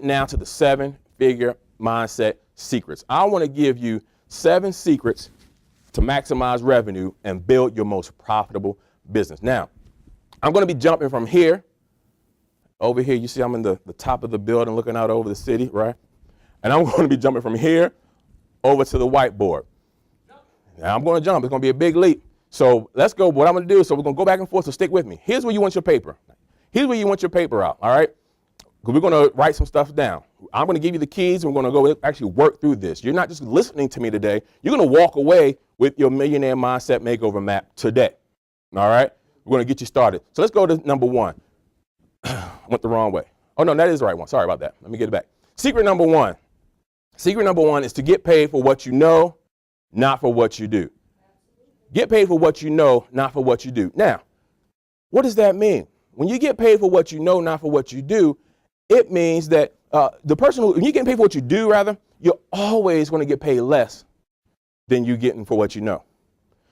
Now to the 7-figure mindset secrets. I want to give you 7 secrets to maximize revenue and build your most profitable business. Now, I'm going to be jumping from here, over here. You see I'm in the top of the building looking out over the city, right? And I'm going to be jumping from here over to the whiteboard. Now I'm going to jump. It's going to be a big leap. So let's go. What I'm going to do is, so we're going to go back and forth, so stick with me. Here's where you want your paper. Here's where you want your paper out, all right? Because we're going to write some stuff down. I'm going to give you the keys, and we're going to go actually work through this. You're not just listening to me today. You're going to walk away with your Millionaire Mindset Makeover map today, all right? We're going to get you started. So let's go to number 1. Went the wrong way. Oh, no, that is the right one. Sorry about that. Let me get it back. Secret number 1. Secret number 1 is to get paid for what you know, not for what you do. Get paid for what you know, not for what you do. Now, what does that mean? When you get paid for what you know, not for what you do, it means that when you get paid for what you do, rather, you're always going to get paid less than you're getting for what you know.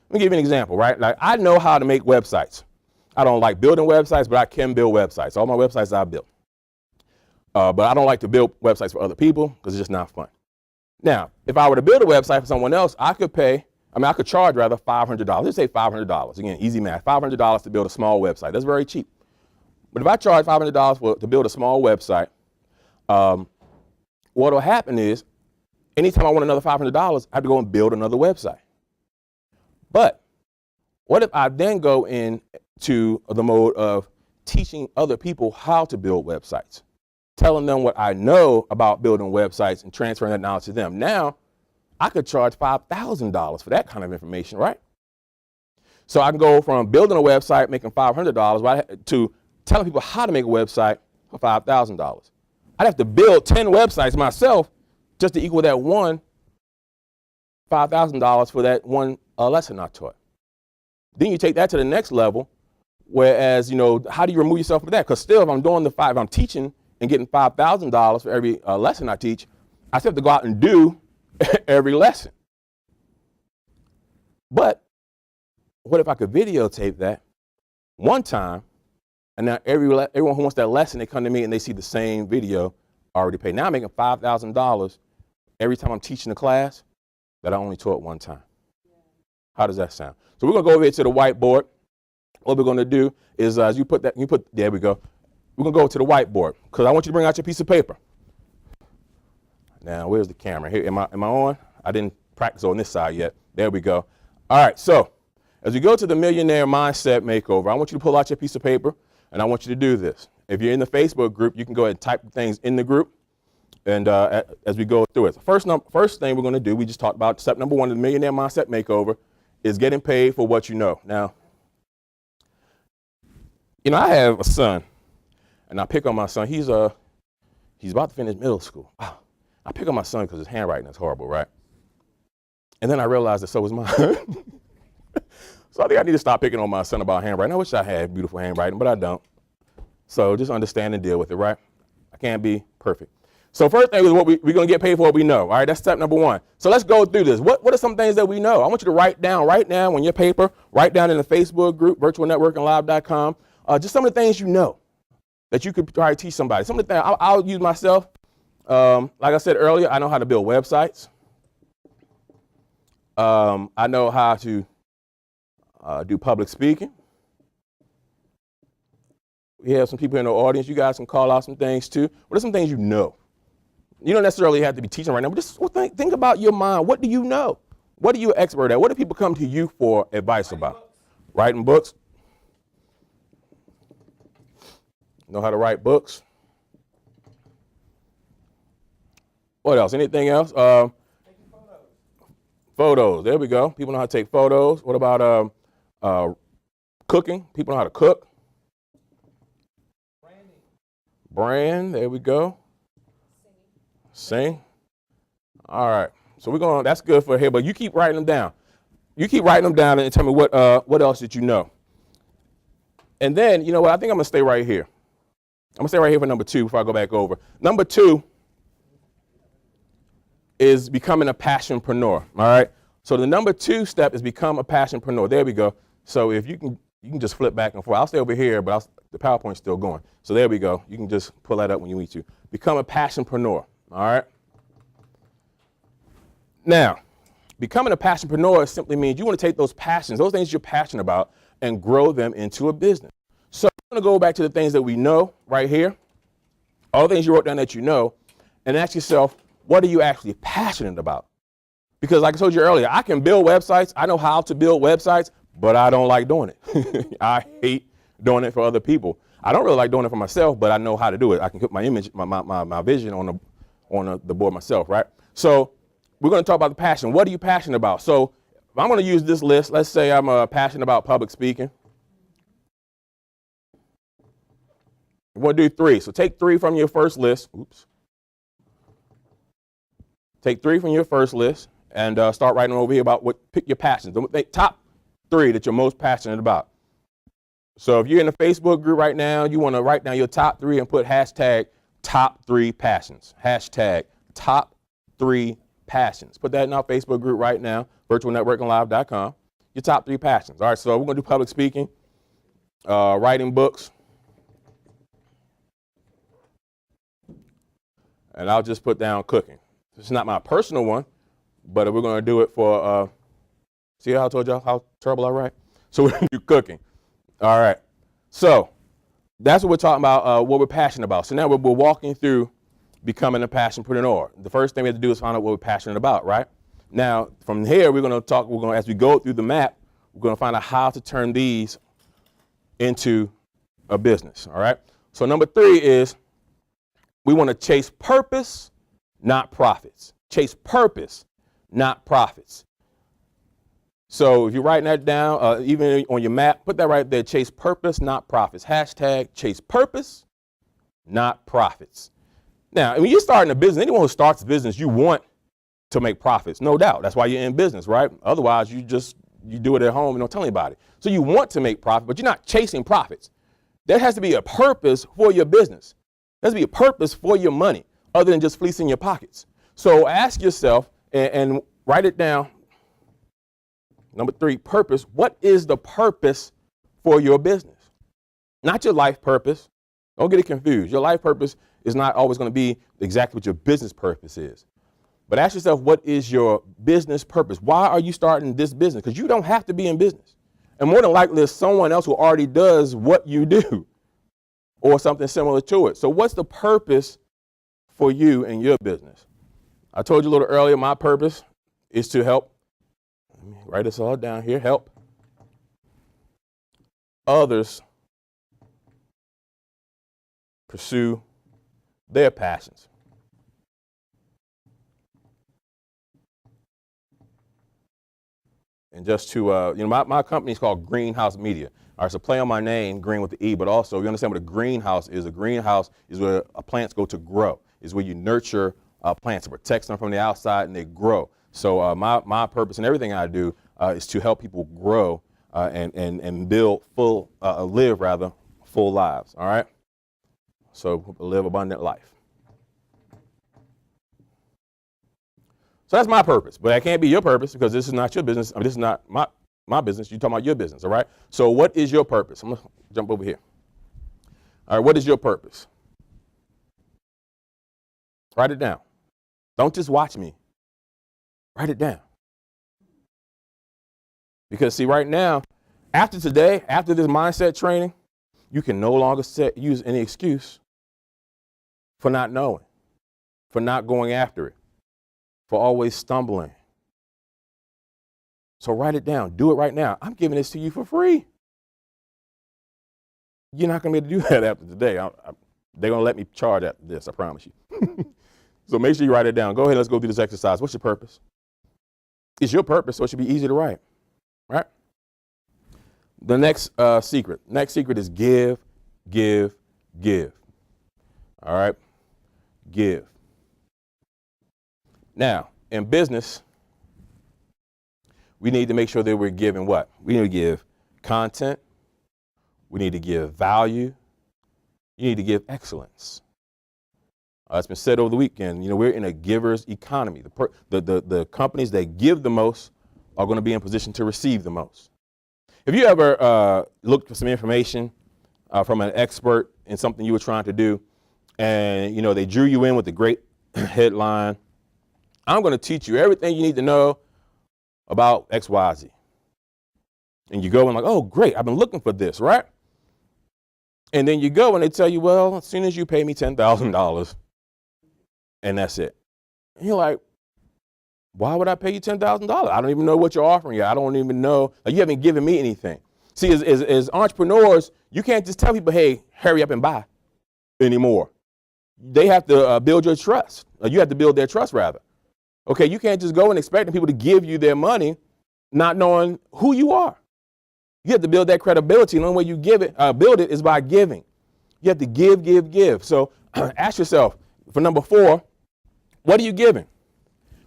Let me give you an example, right? Like, I know how to make websites. I don't like building websites, but I can build websites. All my websites I built. But I don't like to build websites for other people because it's just not fun. Now, if I were to build a website for someone else, I could charge rather $500. Let's say $500. Again, easy math. $500 to build a small website. That's very cheap. But if I charge $500 to build a small website, what will happen is, anytime I want another $500, I have to go and build another website. But what if I then go into the mode of teaching other people how to build websites, telling them what I know about building websites and transferring that knowledge to them? Now, I could charge $5,000 for that kind of information, right? So I can go from building a website, making $500, right, to telling people how to make a website for $5,000. I'd have to build 10 websites myself just to equal that one $5,000 for that one lesson I taught. Then you take that to the next level, whereas, how do you remove yourself from that? Because still, if I'm teaching and getting $5,000 for every lesson I teach, I still have to go out and do every lesson. But what if I could videotape that one time, and now everyone who wants that lesson, they come to me and they see the same video already paid. Now I'm making $5,000 every time I'm teaching a class that I only taught one time. How does that sound? So we're going to go over here to the whiteboard. What we're going to do is, there we go. We're going to go to the whiteboard because I want you to bring out your piece of paper. Now, where's the camera? Here, am I on? I didn't practice on this side yet. There we go. All right, so as we go to the Millionaire Mindset Makeover, I want you to pull out your piece of paper, and I want you to do this. If you're in the Facebook group, you can go ahead and type things in the group, and as we go through it. First thing we're going to do, we just talked about step number 1 of the Millionaire Mindset Makeover, is getting paid for what you know. Now, I have a son, and I pick on my son. He's about to finish middle school. Wow. I pick on my son because his handwriting is horrible, right? And then I realized that so was mine. So I think I need to stop picking on my son about handwriting. I wish I had beautiful handwriting, but I don't. So just understand and deal with it, right? I can't be perfect. So first thing is we're going to get paid for what we know. All right, that's step number 1. So let's go through this. What are some things that we know? I want you to write down right now on your paper, write down in the Facebook group, virtualnetworkinglive.com, just some of the things you know that you could try to teach somebody. Some of the things I'll use myself. Like I said earlier, I know how to build websites. I know how to do public speaking. We have some people in the audience. You guys can call out some things too. What are some things you know? You don't necessarily have to be teaching right now, but just think about your mind. What do you know? What are you an expert at? What do people come to you for advice about? Writing books. Know how to write books. What else? Anything else? Photos. There we go. People know how to take photos. What about cooking? People know how to cook. Brand. There we go. Sing. All right. So that's good for here, but you keep writing them down. You keep writing them down and tell me what else did you know. And then, you know what? I think I'm going to stay right here. I'm going to stay right here for number 2 before I go back over. Number 2 is becoming a passionpreneur. All right. So the number 2 step is become a passionpreneur. There we go. So if you can just flip back and forth. I'll stay over here, but the PowerPoint's still going. So there we go. You can just pull that up when you need to. become a passionpreneur. All right. Now, becoming a passionpreneur simply means you want to take those passions, those things you're passionate about, and grow them into a business. So I'm going to go back to the things that we know right here, all the things you wrote down that you know, and ask yourself, what are you actually passionate about? Because like I told you earlier, I can build websites. I know how to build websites, but I don't like doing it. I hate doing it for other people. I don't really like doing it for myself, but I know how to do it. I can put my image, my vision on the board myself, right? So we're going to talk about the passion. What are you passionate about? So if I'm going to use this list. Let's say I'm passionate about public speaking. We're going to do 3. So take 3 from your first list. Oops. Take 3 from your first list and start writing over here about pick your passions. The top 3 that you're most passionate about. So if you're in a Facebook group right now, you want to write down your top 3 and put hashtag top 3 passions. Hashtag top 3 passions. Put that in our Facebook group right now, virtualnetworkinglive.com. Your top 3 passions. All right, so we're going to do public speaking, writing books, and I'll just put down cooking. It's not my personal one, but we're going to do it for, see how I told y'all how terrible I write? So we're going to do cooking. All right. So that's what we're talking about, what we're passionate about. So now we're walking through becoming a passionpreneur. The first thing we have to do is find out what we're passionate about, right? Now, from here, we're going to talk, as we go through the map, we're going to find out how to turn these into a business, all right? So number 3 is we want to chase purpose, not profits. Chase purpose, not profits. So if you're writing that down, even on your map, put that right there, chase purpose, not profits. Hashtag chase purpose, not profits. Now, when you're starting a business, anyone who starts a business, you want to make profits, no doubt. That's why you're in business, right? Otherwise, you do it at home and don't tell anybody. So you want to make profit, but you're not chasing profits. There has to be a purpose for your business. There has to be a purpose for your money other than just fleecing your pockets. So ask yourself and write it down. Number 3, purpose. What is the purpose for your business? Not your life purpose. Don't get it confused. Your life purpose is not always going to be exactly what your business purpose is. But ask yourself, what is your business purpose? Why are you starting this business? Because you don't have to be in business. And more than likely, there's someone else who already does what you do or something similar to it. So what's the purpose for you and your business? I told you a little earlier, my purpose is to help. Let me write this all down here. Help others pursue their passions. And just to, my company is called Greenhouse Media. All right, so play on my name, Green with the E, but also you understand what a greenhouse is. A greenhouse is where plants go to grow, is where you nurture plants, it protects them from the outside and they grow. So my purpose and everything I do is to help people grow and build full lives, all right? So live abundant life. So that's my purpose, but that can't be your purpose because this is not your business. I mean, this is not my business. You're talking about your business, all right? So what is your purpose? I'm going to jump over here. All right, what is your purpose? Write it down. Don't just watch me. Write it down. Because see, right now, after today, after this mindset training, you can no longer use any excuse for not knowing, for not going after it, for always stumbling. So write it down. Do it right now. I'm giving this to you for free. You're not going to be able to do that after today. They're going to let me charge after this, I promise you. So make sure you write it down. Go ahead, let's go through this exercise. What's your purpose? It's your purpose, so it should be easy to write, right? The next secret. Next secret is give, give, give. All right? Give. Now, in business, we need to make sure that we're giving what? We need to give content. We need to give value. You need to give excellence. It's been said over the weekend, we're in a giver's economy. The companies that give the most are going to be in position to receive the most. Have you ever looked for some information from an expert in something you were trying to do, and, they drew you in with the great headline. I'm going to teach you everything you need to know about XYZ. And you go and like, oh, great, I've been looking for this, right? And then you go and they tell you, well, as soon as you pay me $10,000, and that's it. And you're like, why would I pay you $10,000? I don't even know what you're offering yet. I don't even know. Like, you haven't given me anything. See, as entrepreneurs, you can't just tell people, hey, hurry up and buy anymore. They have to build your trust. You have to build their trust, rather. Okay, you can't just go and expect people to give you their money not knowing who you are. You have to build that credibility. And the only way you build it is by giving. You have to give. So ask yourself, for number 4, what are you giving?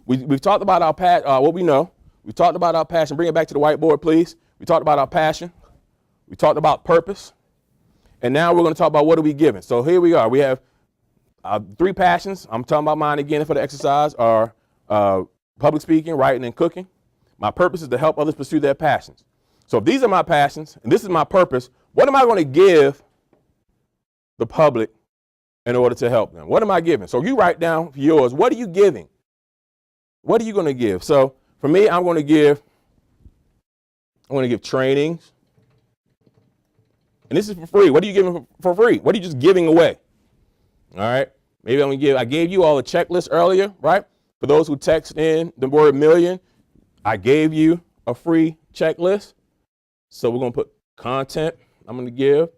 We've talked about our what we know. We talked about our passion. Bring it back to the whiteboard, please. We talked about our passion. We talked about purpose. And now we're going to talk about what are we giving. So here we are. We have 3 passions. I'm talking about mine again for the exercise are public speaking, writing, and cooking. My purpose is to help others pursue their passions. So if these are my passions and this is my purpose, what am I going to give the public in order to help them? What am I giving? So you write down yours. What are you giving? What are you going to give? So for me, I'm going to give trainings. And this is for free. What are you giving for free? What are you just giving away? All right. Maybe I'm going to I gave you all a checklist earlier, right? For those who text in the word million, I gave you a free checklist. So we're going to put content I'm going to give.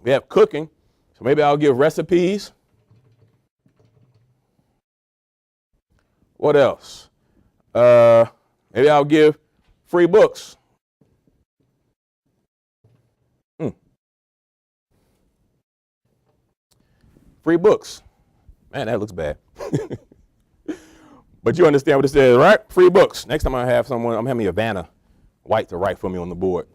We have cooking. So maybe I'll give recipes. What else? Maybe I'll give free books. Free books. Man, that looks bad. But you understand what it says, right? Free books. Next time I have someone, I'm having a Vanna White to write for me on the board.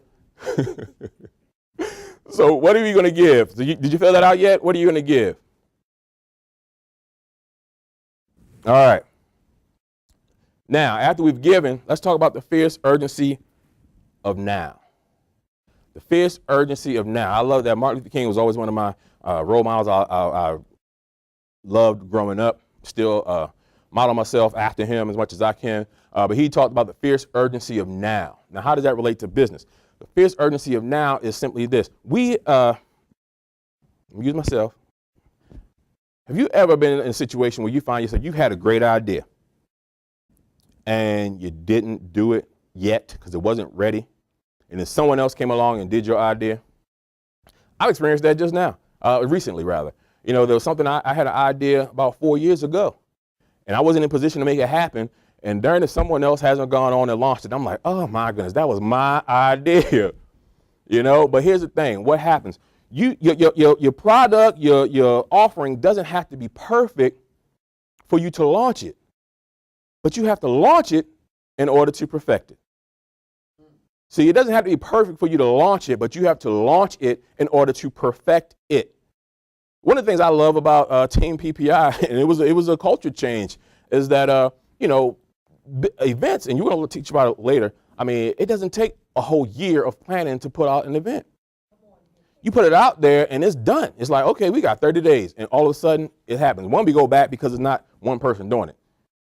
So what are you going to give? Did you fill that out yet? What are you going to give? All right. Now, after we've given, let's talk about the fierce urgency of now. The fierce urgency of now. I love that. Martin Luther King was always one of my role models. I loved growing up. Still model myself after him as much as I can. But he talked about the fierce urgency of now. Now, how does that relate to business? The fierce urgency of now is simply this. Let me use myself. Have you ever been in a situation where you find yourself, you had a great idea and you didn't do it yet because it wasn't ready, and then someone else came along and did your idea? I've experienced that just now, recently rather. There was something I had an idea about 4 years ago, and I wasn't in position to make it happen. And during it, someone else hasn't gone on and launched it. I'm like, oh my goodness, that was my idea. But here's the thing. What happens? Your product, your offering doesn't have to be perfect for you to launch it, but you have to launch it in order to perfect it. See, it doesn't have to be perfect for you to launch it, but you have to launch it in order to perfect it. One of the things I love about Team PPI, and it was a culture change, is that events, and you're going to teach about it later. I mean, it doesn't take a whole year of planning to put out an event. You put it out there and it's done. It's like, okay, we got 30 days, and all of a sudden it happens. One, we go back because it's not one person doing it.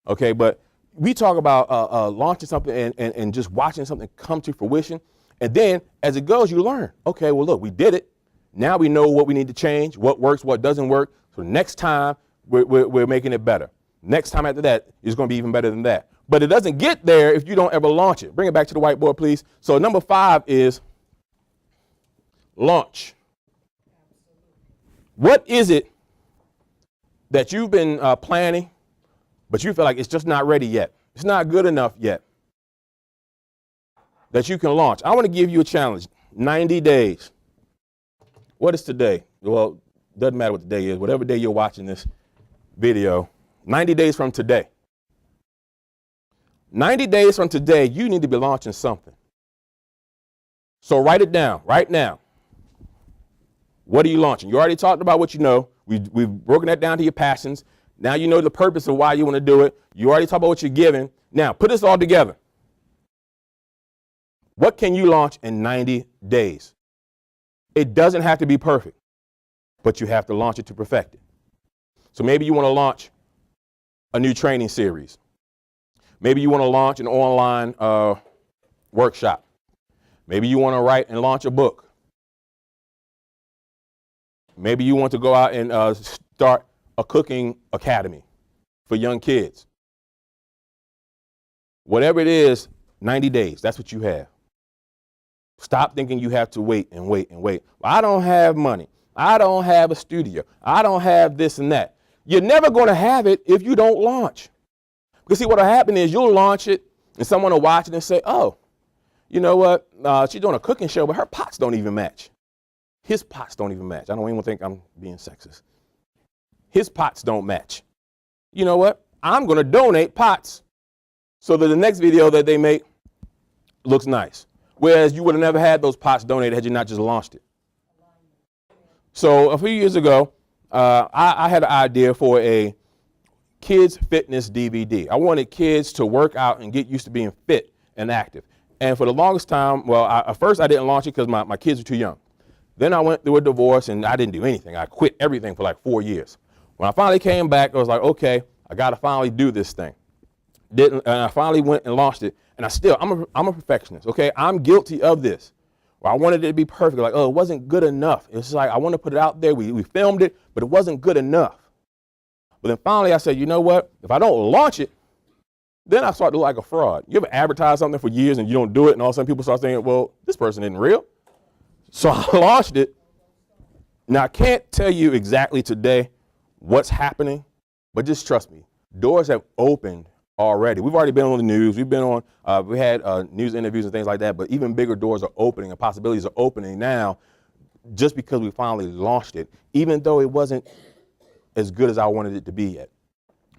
Okay, but we talk about launching something and just watching something come to fruition. And then as it goes, you learn. Okay, well, look, we did it. Now we know what we need to change, what works, what doesn't work. So next time we're making it better. Next time after that is going to be even better than that. But it doesn't get there if you don't ever launch it. Bring it back to the whiteboard, please. So number 5 is launch. What is it that you've been planning, but you feel like it's just not ready yet? It's not good enough yet that you can launch. I want to give you a challenge. 90 days. What is today? Well, doesn't matter what the day is. Whatever day you're watching this video, 90 days from today. 90 days from today, you need to be launching something. So write it down right now. What are you launching? You already talked about what you know. We've broken that down to your passions. Now you know the purpose of why you want to do it. You already talked about what you're giving. Now put this all together. What can you launch in 90 days? It doesn't have to be perfect. but you have to launch it to perfect it. So maybe you want to launch a new training series. Maybe you want to launch an online workshop. Maybe you want to write and launch a book. Maybe you want to go out and start a cooking academy for young kids. Whatever it is, 90 days, that's what you have. Stop thinking you have to wait and wait and wait. Well, I don't have money. I don't have a studio. I don't have this and that. You're never going to have it if you don't launch. Because see, what will happen is you'll launch it and someone will watch it and say, oh, you know what? She's doing a cooking show, but her pots don't even match. His pots don't even match. I don't even think I'm being sexist. His pots don't match. You know what? I'm going to donate pots so that the next video that they make looks nice. Whereas you would have never had those pots donated had you not just launched it. So a few years ago, I had an idea for a kids fitness DVD. I wanted kids to work out and get used to being fit and active. And for the longest time, well, at first I didn't launch it because my kids were too young. Then I went through a divorce and I didn't do anything. I quit everything for like 4 years. When I finally came back, I was like, okay, I got to finally do this thing. And I finally went and launched it. And I'm a perfectionist, okay? I'm guilty of this. Well, I wanted it to be perfect. Like, oh, it wasn't good enough. It's like I want to put it out there. We filmed it, but it wasn't good enough. But then finally I said, you know what? If I don't launch it, then I start to look like a fraud. You ever advertise something for years and you don't do it, and all of a sudden people start saying, well, this person isn't real. So I launched it. Now, I can't tell you exactly today what's happening, but just trust me. Doors have opened already. We've already been on the news. We've been on, we had news interviews and things like that, but even bigger doors are opening and possibilities are opening now just because we finally launched it, even though it wasn't as good as I wanted it to be yet.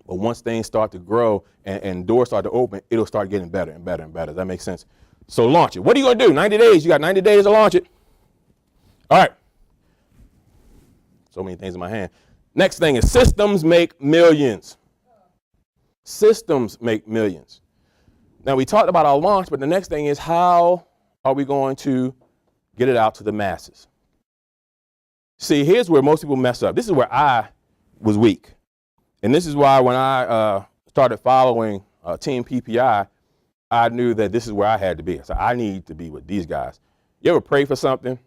But once things start to grow and doors start to open, it'll start getting better and better and better. Does that make sense? So launch it. What are you going to do? 90 days. You got 90 days to launch it. All right. So many things in my hand. Next thing is systems make millions. Systems make millions. Now, we talked about our launch, but the next thing is how are we going to get it out to the masses? See, here's where most people mess up. This is where I was weak. And this is why when I started following Team PPI, I knew that this is where I had to be. I said, I need to be with these guys. You ever pray for something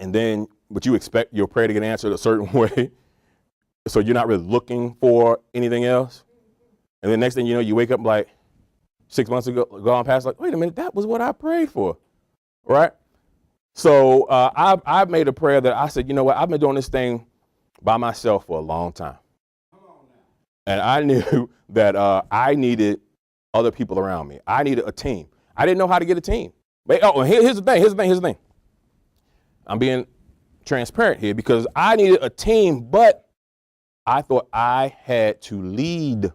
and then but you expect your prayer to get answered a certain way, so you're not really looking for anything else? And then next thing you know, you wake up like 6 months ago, gone past, like, wait a minute, that was what I prayed for, right? So I've made a prayer that I said, you know what, I've been doing this thing by myself for a long time. And I knew that I needed other people around me. I needed a team. I didn't know how to get a team. But, here's the thing. I'm being transparent here because I needed a team, but I thought I had to lead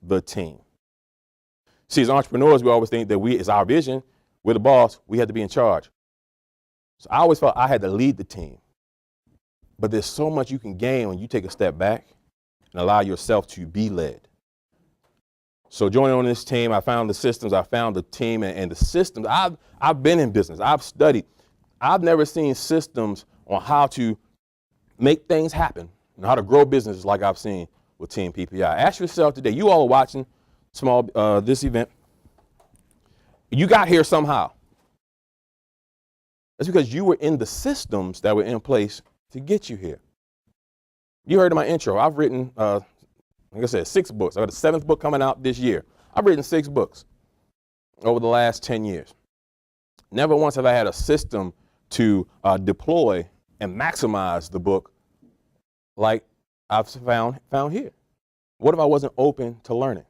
the team. See, as entrepreneurs, we always think that it's our vision. We're the boss. We have to be in charge. So I always felt I had to lead the team. But there's so much you can gain when you take a step back and allow yourself to be led. So joining on this team, I found the systems, I found the team and the systems. I've been in business, I've studied. I've never seen systems on how to make things happen and how to grow businesses like I've seen with Team PPI. Ask yourself today, you all are watching this event. You got here somehow. That's because you were in the systems that were in place to get you here. You heard in my intro, I've written, like I said, 6 books. I got a 7th book coming out this year. I've written 6 books over the last 10 years. Never once have I had a system to deploy and maximize the book like I've found here. What if I wasn't open to learning?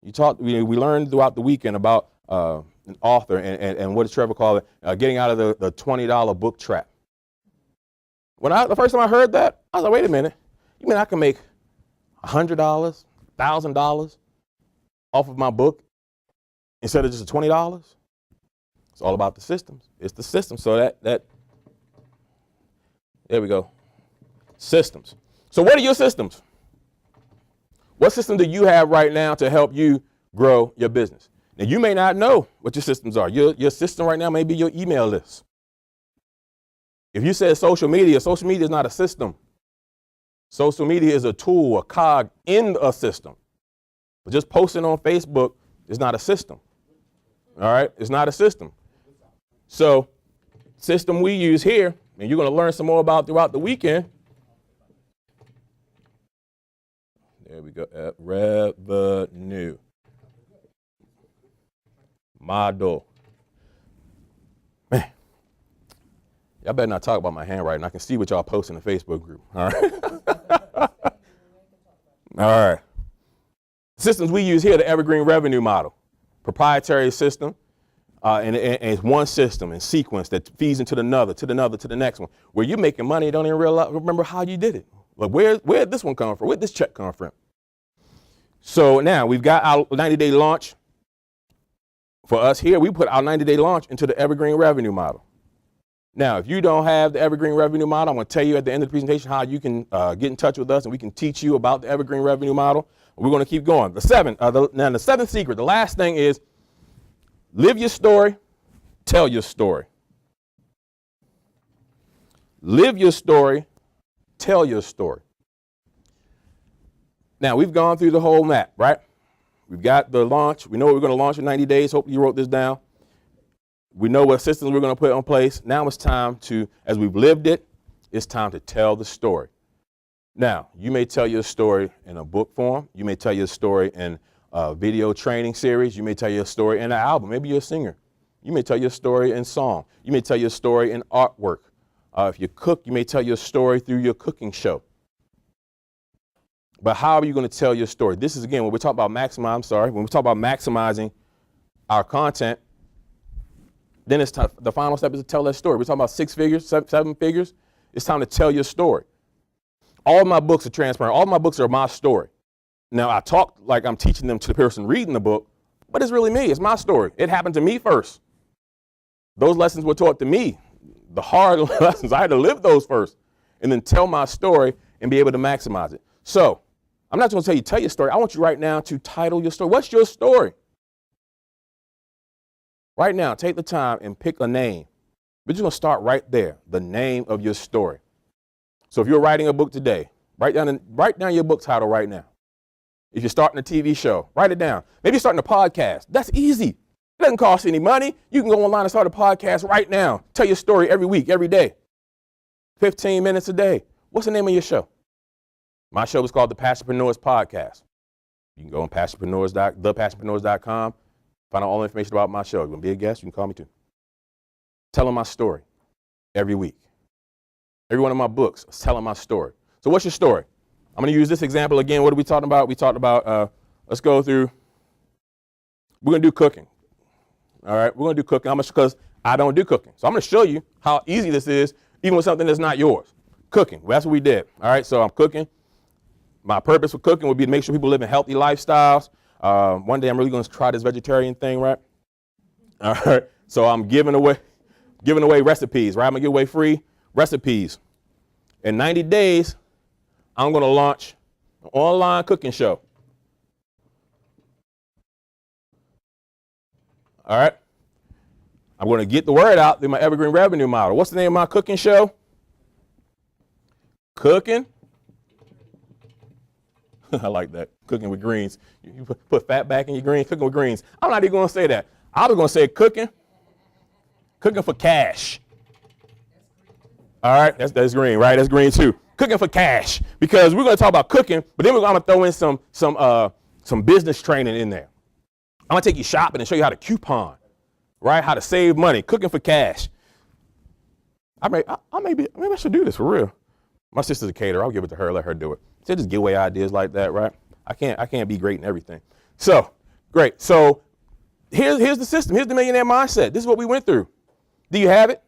We learned throughout the weekend about an author and what does Trevor call it, getting out of the $20 book trap. The first time I heard that, I was like, wait a minute, you mean I can make $100, $1,000 off of my book instead of just $20? It's all about the systems. It's the system. So there we go. Systems. So what are your systems? What system do you have right now to help you grow your business? Now, you may not know what your systems are. Your system right now may be your email list. If you said social media is not a system. Social media is a tool, a cog in a system. But just posting on Facebook is not a system. All right? It's not a system. So, system we use here, and you're going to learn some more about throughout the weekend. There we go. Revenue model. Man, y'all better not talk about my handwriting. I can see what y'all post in the Facebook group. All right. All right. Systems we use here, the evergreen revenue model, proprietary system, and it's one system and sequence that feeds into another, to the next one. Where you're making money, you don't even remember how you did it. Like, where did this one come from? Where did this check come from? So now we've got our 90-day launch. For us here, we put our 90-day launch into the evergreen revenue model. Now, if you don't have the evergreen revenue model, I'm going to tell you at the end of the presentation how you can get in touch with us and we can teach you about the evergreen revenue model. We're going to keep going. The seventh secret, the last thing is live your story, tell your story. Live your story, tell your story. Now, we've gone through the whole map, right? We've got the launch. We know we're going to launch in 90 days. Hopefully you wrote this down. We know what systems we're going to put in place. Now it's time to, as we've lived it, it's time to tell the story. Now, you may tell your story in a book form. You may tell your story in a video training series. You may tell your story in an album. Maybe you're a singer. You may tell your story in song. You may tell your story in artwork. If you cook, you may tell your story through your cooking show. But how are you going to tell your story? This is, again, when we talk about when we talk about maximizing our content, then it's time, the final step is to tell that story. We're talking about 6 figures, 7 figures. It's time to tell your story. All of my books are transparent. All of my books are my story. Now, I talk like I'm teaching them to the person reading the book, but it's really me. It's my story. It happened to me first. Those lessons were taught to me. The hard lessons, I had to live those first and then tell my story and be able to maximize it. So I'm not going to tell your story. I want you right now to title your story. What's your story? Right now, take the time and pick a name. We're just going to start right there, the name of your story. So if you're writing a book today, write down your book title right now. If you're starting a TV show, write it down. Maybe you're starting a podcast. That's easy. It doesn't cost any money. You can go online and start a podcast right now. Tell your story every week, every day. 15 minutes a day. What's the name of your show? My show is called the Passionpreneurs Podcast. You can go on thepassionpreneurs.com, find out all the information about my show. You want to be a guest? You can call me too. Telling my story every week. Every one of my books is telling my story. So what's your story? I'm going to use this example again. What are we talking about? We talked about, let's go through, we're going to do cooking. All right, we're going to do cooking. How much? Because I don't do cooking. So I'm going to show you how easy this is, even with something that's not yours. Cooking, well, that's what we did. All right, so I'm cooking. My purpose for cooking would be to make sure people live in healthy lifestyles. One day I'm really going to try this vegetarian thing, right? All right, so I'm giving away recipes, right? I'm going to give away free recipes. In 90 days, I'm going to launch an online cooking show. All right. I'm going to get the word out through my evergreen revenue model. What's the name of my cooking show? Cooking. I like that. Cooking with greens. You put fat back in your greens. Cooking with greens. I'm not even going to say that. I was going to say cooking for cash. All right. That's green, right? That's green too. Cooking for cash, because we're going to talk about cooking, but then we're going to throw in some business training in there. I'm going to take you shopping and show you how to coupon, right? How to save money, cooking for cash. Maybe I should do this for real. My sister's a caterer. I'll give it to her, let her do it. So just give away ideas like that, right? I can't be great in everything. So, great. So here's the system. Here's the millionaire mindset. This is what we went through. Do you have it?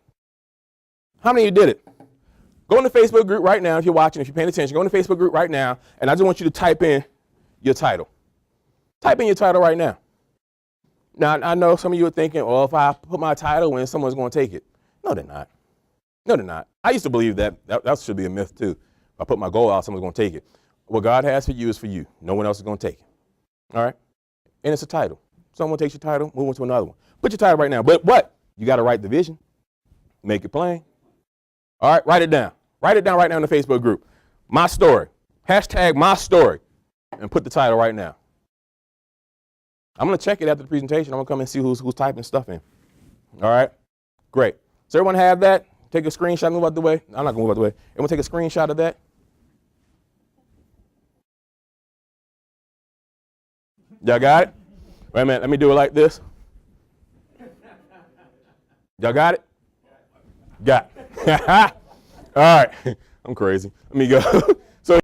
How many of you did it? Go in the Facebook group right now if you're watching, if you're paying attention. Go in the Facebook group right now, and I just want you to type in your title. Type in your title right now. Now, I know some of you are thinking, well, if I put my title in, someone's going to take it. No, they're not. No, they're not. I used to believe that should be a myth, too. If I put my goal out, someone's going to take it. What God has for you is for you. No one else is going to take it. All right? And it's a title. Someone takes your title, move on to another one. Put your title right now. But what? You got to write the vision. Make it plain. All right, write it down. Write it down right now in the Facebook group. My story. Hashtag my story. And put the title right now. I'm going to check it after the presentation. I'm going to come and see who's typing stuff in. All right? Great. So everyone have that? Take a screenshot, move out the way. I'm not going to move out the way. Everyone take a screenshot of that? Y'all got it? Wait a minute. Let me do it like this. Y'all got it? Got it. All right. I'm crazy. Let me go.